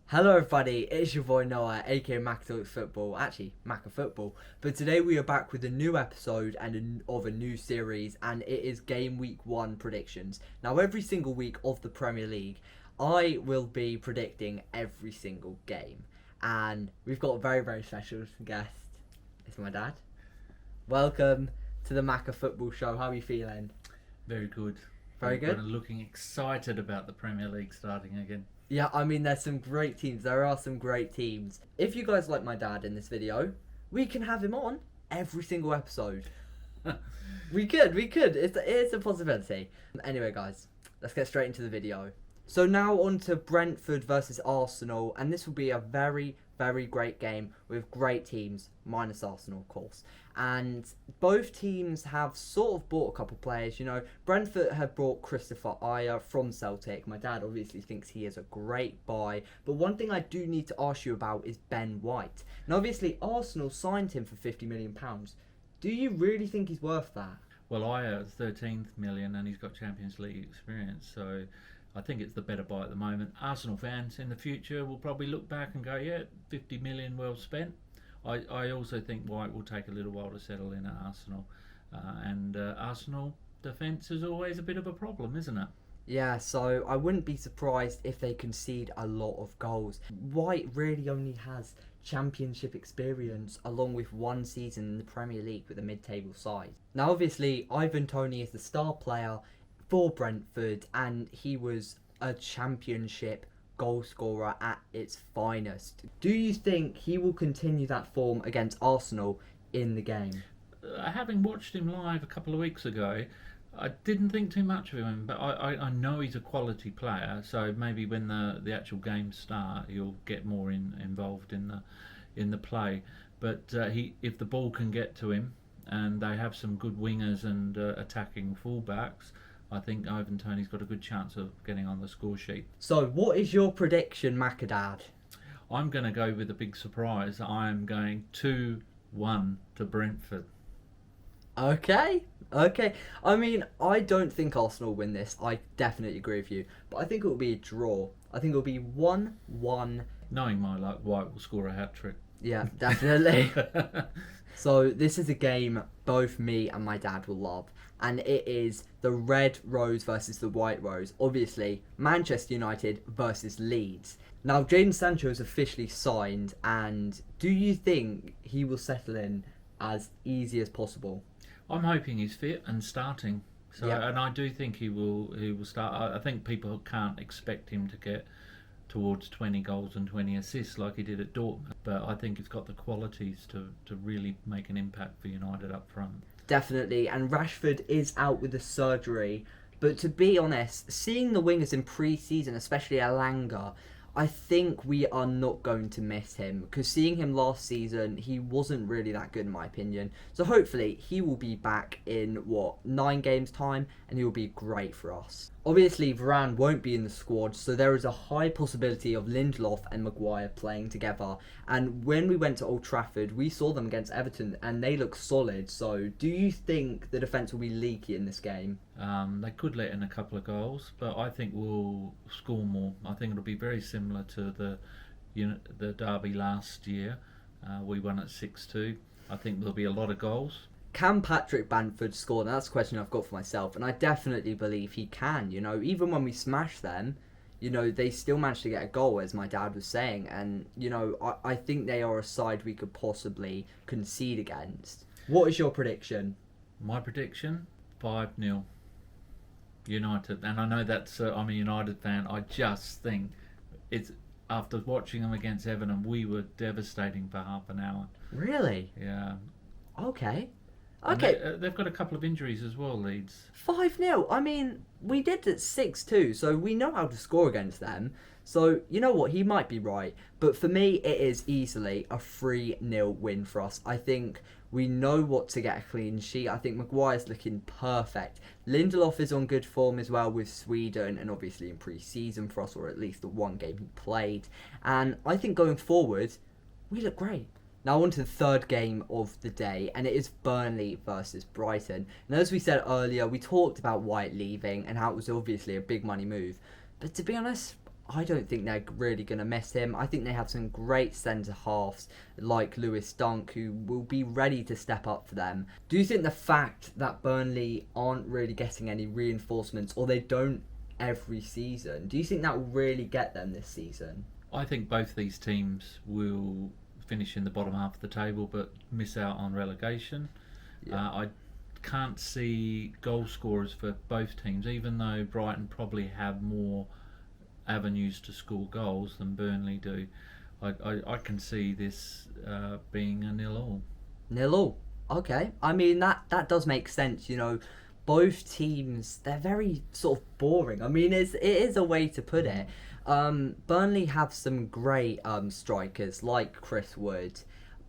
Hello everybody, it's your boy Noah, aka Macca Talks Football, actually Macca Football. But today we are back with a new episode of a new series, and it is Game Week 1 predictions. Now every single week of the Premier League, I will be predicting every single game. And we've got a very special guest. It's my dad. Welcome to the Macca Football Show. How are you feeling? Very good. Very good? I'm looking excited about the Premier League starting again. Yeah, I mean, there's some great teams. There are some great teams. If you guys like my dad in this video, we can have him on every single episode. We could. It's a possibility. Anyway, guys, let's get straight into the video. So now on to Brentford versus Arsenal, and this will be a very great game with great teams, minus Arsenal, of course. And both teams have sort of bought a couple players. You know, Brentford have brought Christopher Ayer from Celtic. My dad obviously thinks he is a great buy. But one thing I do need to ask you about is Ben White. Now, obviously, Arsenal signed him for £50 million. Do you really think he's worth that? Well, Ayer is 13th million and he's got Champions League experience, so I think it's the better buy at the moment. Arsenal fans in the future will probably look back and go, yeah, 50 million well spent. I also think White will take a little while to settle in at Arsenal. And Arsenal defence is always a bit of a problem, isn't it? Yeah, so I wouldn't be surprised if they concede a lot of goals. White really only has championship experience along with one season in the Premier League with a mid-table side. Now obviously Ivan Toney is the star player for Brentford, and he was a championship goal scorer at its finest. Do you think he will continue that form against Arsenal in the game? Having watched him live a couple of weeks ago, I didn't think too much of him, but I know he's a quality player, so maybe when the actual games start he'll get more involved in the play. But if the ball can get to him and they have some good wingers and attacking fullbacks, I think Ivan Toney's got a good chance of getting on the score sheet. So what is your prediction, Macca Dad? I'm going to go with a big surprise. I am going 2-1 to Brentford. Okay. I mean, I don't think Arsenal win this. I definitely agree with you. But I think it will be a draw. I think it will be 1-1. Knowing my luck, White will score a hat-trick. Yeah, definitely. So this is a game both me and my dad will love. And it is the Red Rose versus the White Rose. Obviously, Manchester United versus Leeds. Now, Jadon Sancho is officially signed. And do you think he will settle in as easy as possible? I'm hoping he's fit and starting. So, Yeah. and I do think he will start. I think people can't expect him to get towards 20 goals and 20 assists like he did at Dortmund. But I think he's got the qualities to really make an impact for United up front. Definitely, and Rashford is out with a surgery. But to be honest, seeing the wingers in pre-season, especially Elanga, I think we are not going to miss him, because seeing him last season, he wasn't really that good in my opinion. So hopefully he will be back in 9 games time, and he will be great for us. Obviously Varane won't be in the squad, so there is a high possibility of Lindelof and Maguire playing together. And when we went to Old Trafford, we saw them against Everton and they look solid. So do you think the defence will be leaky in this game? They could let in a couple of goals, but I think we'll score more. I think it'll be very similar to the derby last year. We won at 6-2. I think there'll be a lot of goals. Can Patrick Bamford score? Now, that's a question I've got for myself, and I definitely believe he can. You know, even when we smash them, you know, they still managed to get a goal, as my dad was saying. And, you know, I think they are a side we could possibly concede against. What is your prediction? My prediction, 5-0 United. And I know that's I'm a United fan. I just think it's after watching them against Everton, we were devastating for half an hour. Really? Yeah. Okay. They've got a couple of injuries as well, Leeds. 5-0. I mean, we did it 6-2, so we know how to score against them. So, you know what? He might be right. But for me, it is easily a 3-0 win for us. I think we know what to get a clean sheet. I think Maguire's looking perfect. Lindelof is on good form as well with Sweden, and obviously in pre-season for us, or at least the one game he played. And I think going forward, we look great. Now on to the third game of the day, and it is Burnley versus Brighton. And as we said earlier, we talked about White leaving and how it was obviously a big money move. But to be honest, I don't think they're really going to miss him. I think they have some great centre-halves like Lewis Dunk who will be ready to step up for them. Do you think the fact that Burnley aren't really getting any reinforcements, or they don't every season, do you think that will really get them this season? I think both these teams will finish in the bottom half of the table but miss out on relegation. Yeah. I can't see goal scorers for both teams, even though Brighton probably have more avenues to score goals than Burnley do. I can see this being a 0-0. 0-0. Okay. I mean, that does make sense, you know. Both teams, they're very sort of boring. I mean, it is a way to put it. Burnley have some great strikers like Chris Wood,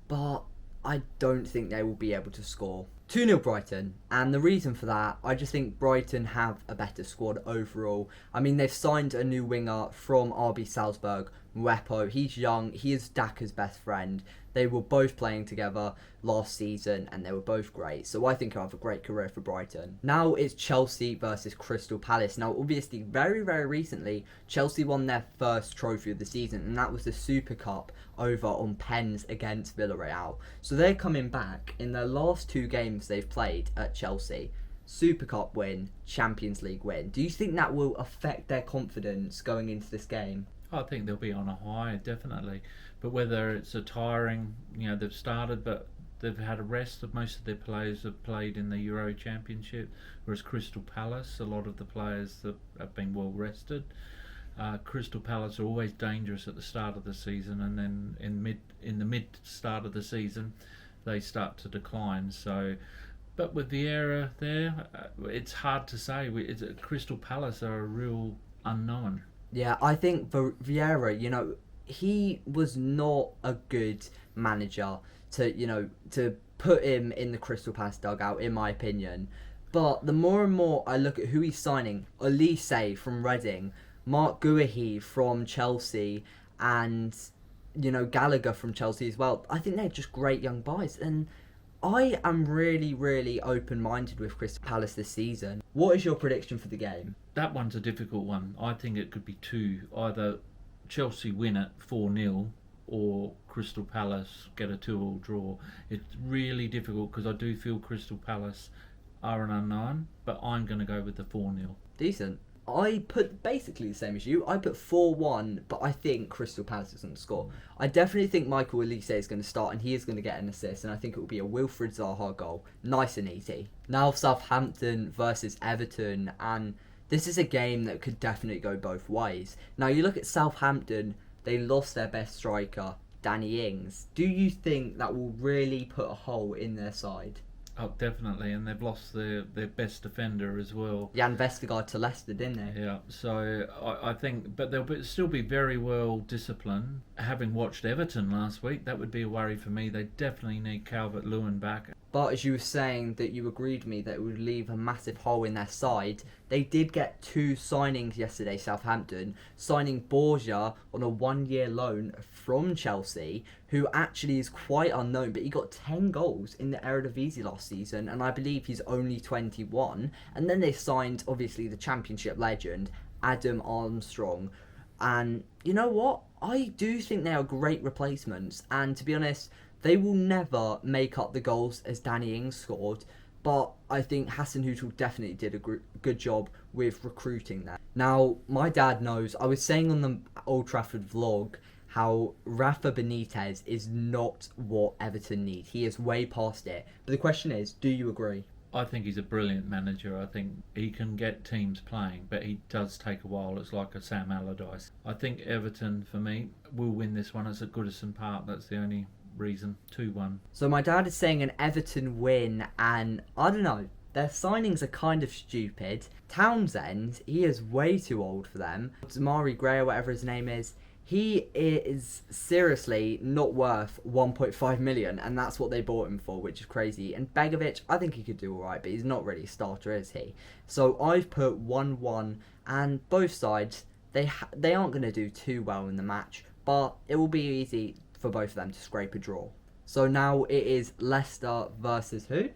but I don't think they will be able to score. 2-0 Brighton, and the reason for that, I just think Brighton have a better squad overall. I mean, they've signed a new winger from RB Salzburg, Mwepo. He's young, he is Daka's best friend. They were both playing together last season and they were both great. So I think he'll have a great career for Brighton. Now it's Chelsea versus Crystal Palace. Now obviously very, very recently, Chelsea won their first trophy of the season, and that was the Super Cup over on pens against Villarreal. So they're coming back in their last 2 games they've played at Chelsea. Super Cup win, Champions League win. Do you think that will affect their confidence going into this game? I think they'll be on a high, definitely. But whether it's a tiring, they've started, but they've had a rest. Most of their players have played in the Euro Championship, whereas Crystal Palace, a lot of the players have been well rested. Crystal Palace are always dangerous at the start of the season, and then in the mid start of the season, they start to decline. So, but with Vieira there, it's hard to say. Crystal Palace are a real unknown. Yeah, I think Vieira, he was not a good manager to put him in the Crystal Palace dugout, in my opinion. But the more and more I look at who he's signing, Olise from Reading, Mark Guehi from Chelsea, and Gallagher from Chelsea as well, I think they're just great young buys, and I am really, really open-minded with Crystal Palace this season. What is your prediction for the game? That one's a difficult one. I think it could be 2. Either Chelsea win it 4-0 or Crystal Palace get a 2-2 draw. It's really difficult because I do feel Crystal Palace are an unknown, but I'm going to go with the 4-0. Decent. I put basically the same as you. I put 4-1, but I think Crystal Palace is going to score. I definitely think Michael Olise is going to start, and he is going to get an assist, and I think it will be a Wilfried Zaha goal. Nice and easy. Now Southampton versus Everton, and this is a game that could definitely go both ways. Now you look at Southampton, they lost their best striker, Danny Ings. Do you think that will really put a hole in their side? Oh, definitely, and they've lost their best defender as well. Jan Vestergaard to Leicester, didn't they? Yeah, so I think, but they'll still be very well disciplined. Having watched Everton last week, that would be a worry for me. They definitely need Calvert-Lewin back. But as you were saying that you agreed with me that it would leave a massive hole in their side, they did get 2 signings yesterday, Southampton, signing Borgia on a 1-year loan from Chelsea, who actually is quite unknown, but he got 10 goals in the Eredivisie last season, and I believe he's only 21. And then they signed, obviously, the Championship legend, Adam Armstrong. And you know what? I do think they are great replacements, and to be honest, they will never make up the goals as Danny Ings scored, but I think Hassan Hutel definitely did a good job with recruiting that. Now, my dad knows, I was saying on the Old Trafford vlog how Rafa Benitez is not what Everton need. He is way past it. But the question is, do you agree? I think he's a brilliant manager. I think he can get teams playing, but he does take a while. It's like a Sam Allardyce. I think Everton, for me, will win this one. It's at Goodison Park. That's the only reason. 2-1. So my dad is saying an Everton win, and I don't know, their signings are kind of stupid. Townsend, he is way too old for them. Damari Gray, or whatever his name is, he is seriously not worth 1.5 million, and that's what they bought him for, which is crazy. And Begovic, I think he could do alright, but he's not really a starter, is he? So I've put 1-1, and both sides, they aren't going to do too well in the match, but it will be easy for both of them to scrape a draw. So now it is Leicester versus who?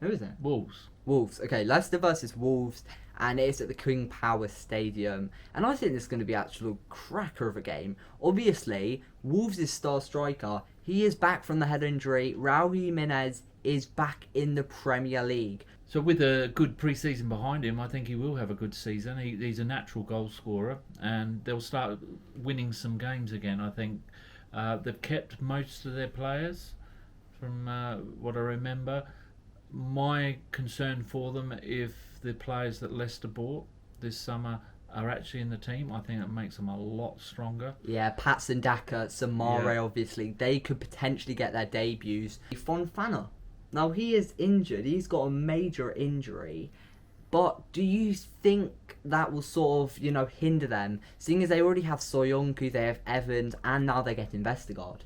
Who is it? Wolves. Wolves. Okay, Leicester versus Wolves. and it's at the King Power Stadium. And I think this is going to be actually a cracker of a game. Obviously, Wolves' star striker, he is back from the head injury. Raul Jimenez is back in the Premier League. So with a good pre-season behind him, I think he will have a good season. He's a natural goal scorer, and they'll start winning some games again. I think they've kept most of their players, from what I remember. My concern for them, if the players that Leicester bought this summer are actually in the team, I think it makes them a lot stronger. Yeah, Patson Daka, Samare, obviously, they could potentially get their debuts. Fonfana. Now, he is injured. He's got a major injury. But do you think that will sort of, hinder them, seeing as they already have Soyuncu, they have Evans, and now they're getting Vestergaard?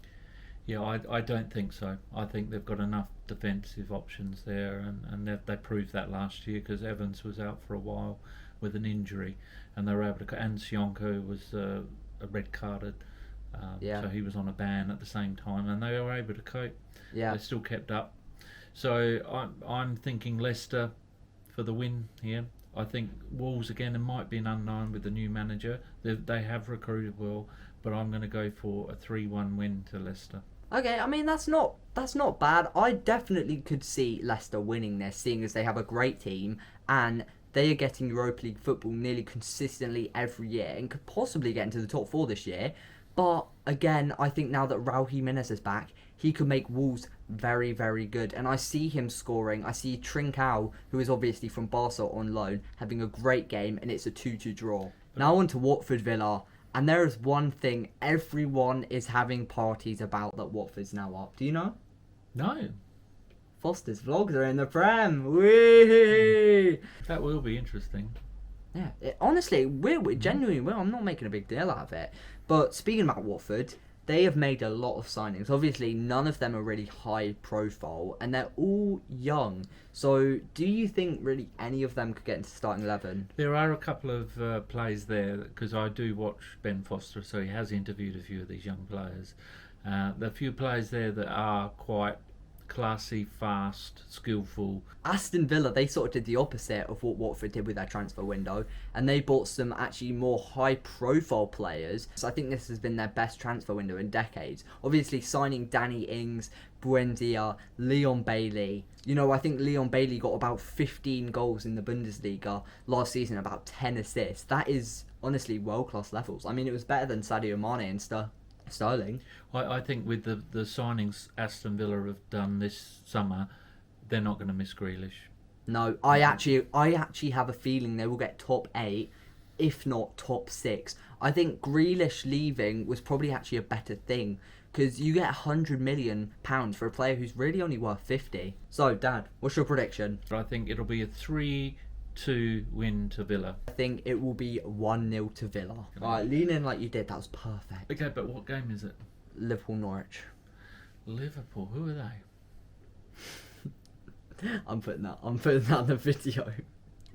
Yeah, I don't think so. I think they've got enough defensive options there, and they proved that last year, because Evans was out for a while with an injury, and they were able to. And Soyuncu was a red carded, so he was on a ban at the same time, and they were able to cope. Yeah, they still kept up. So I'm thinking Leicester for the win here. I think Wolves again, it might be an unknown with the new manager. They have recruited well, but I'm going to go for a 3-1 win to Leicester. Okay, I mean that's not bad. I definitely could see Leicester winning this, seeing as they have a great team and they are getting Europa League football nearly consistently every year and could possibly get into the top 4 this year. But again, I think now that Raul Jimenez is back, he could make Wolves very, very good. And I see him scoring. I see Trincao, who is obviously from Barca on loan, having a great game, and it's a 2-2 draw. Now on to Watford Villa. And there is one thing everyone is having parties about that Watford's now up. Do you know? No. Foster's Vlogs are in the Prem. Whee! That will be interesting. Yeah, honestly, we're genuinely, I'm not making a big deal out of it. But speaking about Watford, they have made a lot of signings. Obviously, none of them are really high profile, and they're all young. So, do you think really any of them could get into starting 11? There are a couple of players there, because I do watch Ben Foster, so he has interviewed a few of these young players. There are a few players there that are quite classy, fast, skillful. Aston Villa, they sort of did the opposite of what Watford did with their transfer window, and they bought some actually more high-profile players. So I think this has been their best transfer window in decades. Obviously, signing Danny Ings, Buendia, Leon Bailey. I think Leon Bailey got about 15 goals in the Bundesliga last season, about 10 assists. That is honestly world-class levels. I mean, it was better than Sadio Mane and Sterling. I think with the signings Aston Villa have done this summer, they're not going to miss Grealish. No, I actually have a feeling they will get top 8, if not top 6. I think Grealish leaving was probably actually a better thing, because you get £100 million for a player who's really only worth 50. So, Dad, what's your prediction? I think it'll be a 3-2 win to Villa. I think it will be 1-0 to Villa. Alright, lean in like you did. That was perfect. Okay, but what game is it? Liverpool Norwich. Liverpool. Who are they? I'm putting that in the video.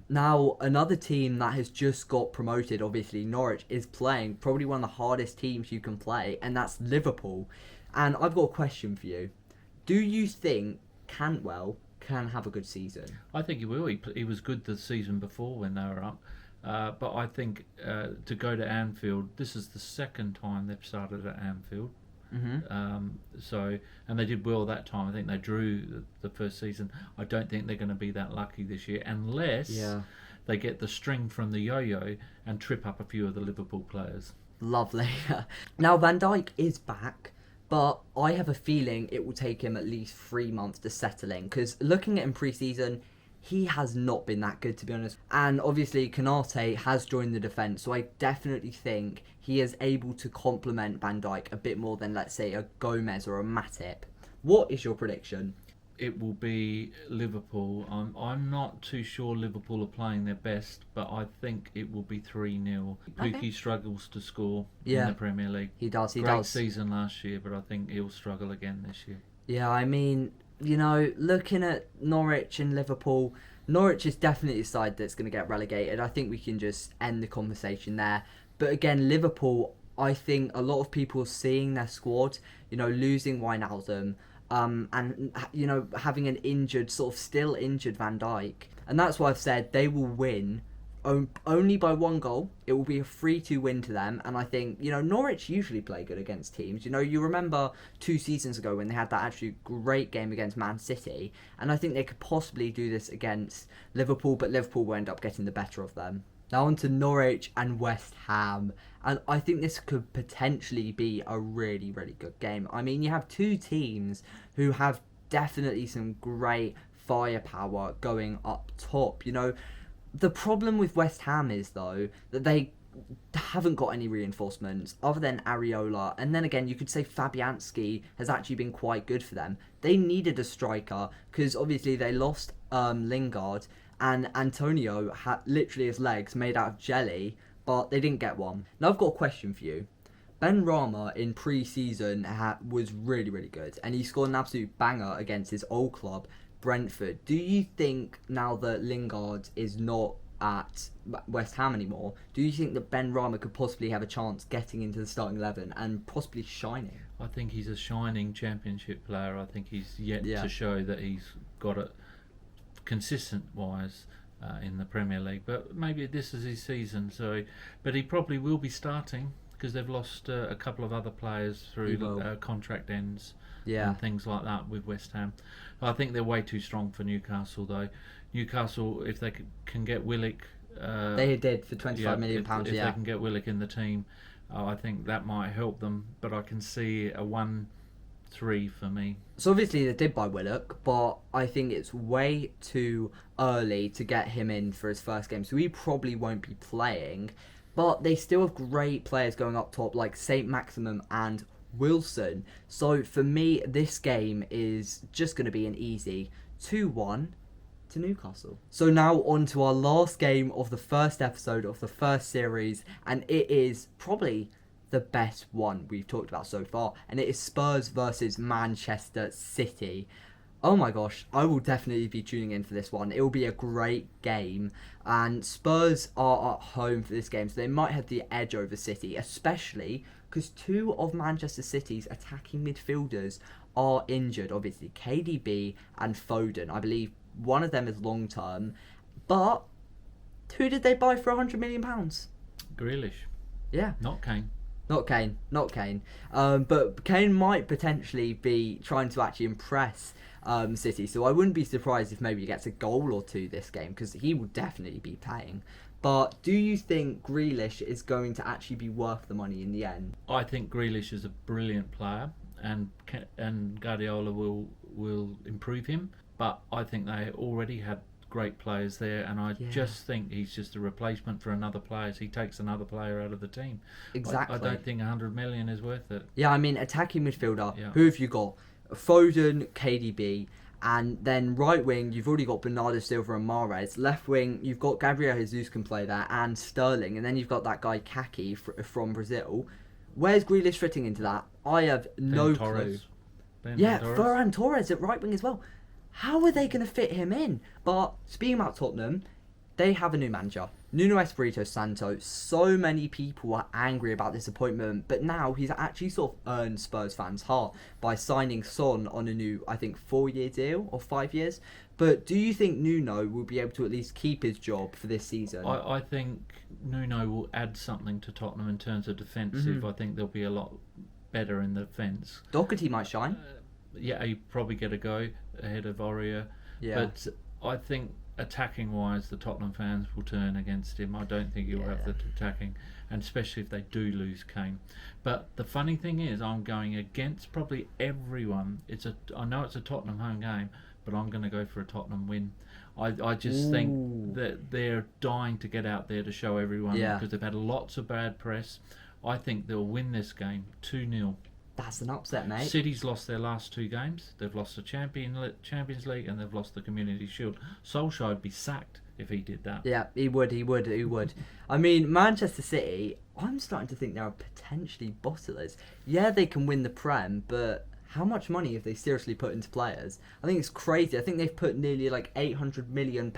Now, another team that has just got promoted, obviously Norwich, is playing probably one of the hardest teams you can play, and that's Liverpool. And I've got a question for you. Do you think Cantwell can have a good season? I think he will. He was good the season before when they were up. But I think to go to Anfield, this is the second time they've started at Anfield. Mm-hmm. And they did well that time. I think they drew the first season. I don't think they're going to be that lucky this year, unless they get the string from the yo-yo and trip up a few of the Liverpool players. Lovely. Now, Van Dijk is back, but I have a feeling it will take him at least 3 months to settle in, because looking at him pre-season, he has not been that good, to be honest. And obviously, Konate has joined the defence, so I definitely think he is able to complement Van Dijk a bit more than, let's say, a Gomez or a Matip. What is your prediction? It will be Liverpool. I'm not too sure Liverpool are playing their best, but I think it will be 3-0. Pukki struggles to score in the Premier League. He does. Great season last year, but I think he'll struggle again this year. Yeah, I mean, looking at Norwich and Liverpool, Norwich is definitely the side that's going to get relegated. I think we can just end the conversation there. But again, Liverpool, I think a lot of people are seeing their squad, losing Wijnaldum, and, having an injured, sort of still injured Van Dijk. And that's why I've said they will win only by 1 goal. It will be a 3-2 win to them. And I think, Norwich usually play good against teams. You remember 2 seasons ago when they had that actually great game against Man City. And I think they could possibly do this against Liverpool, but Liverpool will end up getting the better of them. Now on to Norwich and West Ham. And I think this could potentially be a really, really good game. I mean, you have 2 teams who have definitely some great firepower going up top. The problem with West Ham is, though, that they haven't got any reinforcements other than Areola. And then again, you could say Fabianski has actually been quite good for them. They needed a striker because obviously they lost Lingard, and Antonio had literally his legs made out of jelly, but they didn't get one. Now I've got a question for you. Ben Rama in pre-season was really, really good, and he scored an absolute banger against his old club, Brentford. Do you think now that Lingard is not at West Ham anymore, do you think that Ben Rama could possibly have a chance getting into the starting 11 and possibly shining? I think he's a shining championship player. I think he's yet to show that he's got it consistent-wise in the Premier League. But maybe this is his season. But he probably will be starting because they've lost a couple of other players through contract ends and things like that with West Ham. I think they're way too strong for Newcastle, though. Newcastle, if they can get Willock... they did for £25 million. If they can get Willock in the team, I think that might help them. But I can see a 1-3 for me. So obviously they did buy Willock, but I think it's way too early to get him in for his first game. So he probably won't be playing. But they still have great players going up top like St. Maximum and Wilson. So for me, this game is just going to be an easy 2-1 to Newcastle. So now on to our last game of the first episode of the first series, and it is probably the best one we've talked about so far, and it is Spurs versus Manchester City. Oh my gosh, I will definitely be tuning in for this one. It will be a great game, and Spurs are at home for this game, so they might have the edge over City, especially because 2 of Manchester City's attacking midfielders are injured. Obviously, KDB and Foden. I believe one of them is long term, but who did they buy for £100 million? Grealish. Yeah. Not Kane. Not Kane. But Kane might potentially be trying to actually impress City, so I wouldn't be surprised if maybe he gets a goal or 2 this game, because he will definitely be paying. But do you think Grealish is going to actually be worth the money in the end? I think Grealish is a brilliant player, and Guardiola will improve him. But I think they already had great players there, and I just think he's just a replacement for another player. So he takes another player out of the team. Exactly. I don't think 100 million is worth it. Yeah, I mean, attacking midfielder, who have you got? Foden, KDB, and then right wing, you've already got Bernardo Silva and Mahrez. Left wing, you've got Gabriel Jesus can play there, and Sterling, and then you've got that guy Kaki from Brazil. Where's Grealish fitting into that? I have no clue. Ferran Torres at right wing as well. How are they going to fit him in? But speaking about Tottenham, they have a new manager, Nuno Espirito Santo. So many people are angry about this appointment, but now he's actually sort of earned Spurs fans' heart by signing Son on a new, I think, 4-year deal or 5 years. But do you think Nuno will be able to at least keep his job for this season? I think Nuno will add something to Tottenham in terms of defensive. I think they'll be a lot better in the defence. Doherty might shine. He probably get a go ahead of Aurier. Yeah. But I think attacking wise, the Tottenham fans will turn against him. I don't think he'll have the attacking, and especially if they do lose Kane. But the funny thing is, I'm going against probably everyone. I know it's a Tottenham home game, but I'm going to go for a Tottenham win. I just think that they're dying to get out there to show everyone because they've had lots of bad press. I think they'll win this game 2-0. That's an upset, mate. City's lost their last 2 games. They've lost the Champions League and they've lost the Community Shield. Solskjaer would be sacked if he did that. Yeah, he would. I mean, Manchester City, I'm starting to think they're potentially bottlers. Yeah, they can win the Prem, but how much money have they seriously put into players? I think it's crazy. I think they've put nearly like £800 million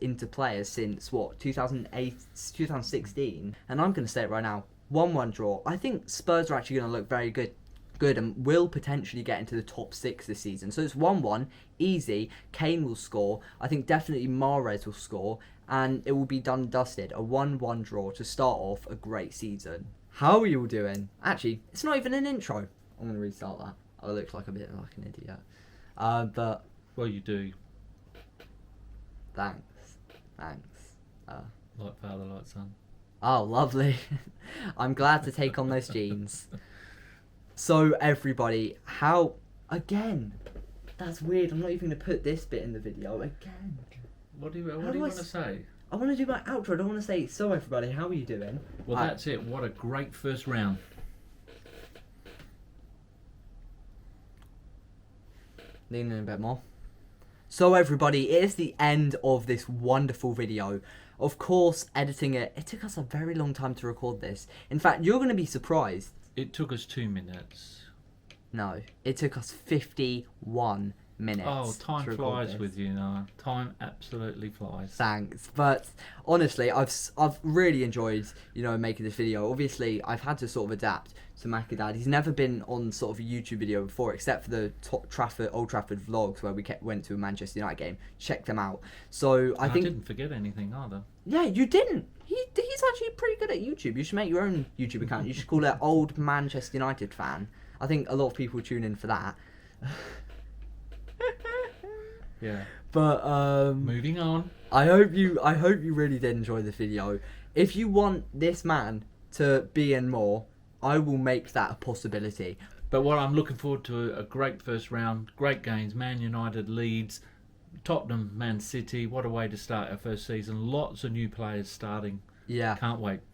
into players since, 2008, 2016? And I'm going to say it right now, 1-1 draw. I think Spurs are actually going to look very good. good and will potentially get into the top 6 this season. So it's 1-1, easy. Kane will score. I think definitely Mahrez will score, and it will be done and dusted. A 1-1 draw to start off a great season. How are you all doing? Actually, it's not even an intro. I'm going to restart that. I look like a bit like an idiot. But... Well, you do. Thanks. Like father, like son. Oh, lovely. I'm glad to take on those genes. So, everybody, how... Again. That's weird. I'm not even going to put this bit in the video. Again. What do you want to say? I want to do my outro. I don't want to say, so everybody, how are you doing? Well, that's it. What a great first round. Lean in a bit more. So everybody, it is the end of this wonderful video. Of course, editing it took us a very long time to record this. In fact, you're going to be surprised. It took us 2 minutes. No, it took us 51 minutes. Oh, time flies with you now. Time absolutely flies. Thanks, but honestly, I've really enjoyed making this video. Obviously, I've had to sort of adapt to Macca Dad. He's never been on sort of a YouTube video before, except for the Old Trafford vlogs where we went to a Manchester United game. Check them out. So I think didn't forget anything either. Yeah, you didn't. He's actually pretty good at YouTube. You should make your own YouTube account. You should call it Old Manchester United Fan. I think a lot of people tune in for that. Yeah. But moving on. I hope you really did enjoy the video. If you want this man to be in more, I will make that a possibility. But what I'm looking forward to, a great first round, great games, Man United, Leeds, Tottenham, Man City. What a way to start our first season. Lots of new players starting. Yeah. Can't wait.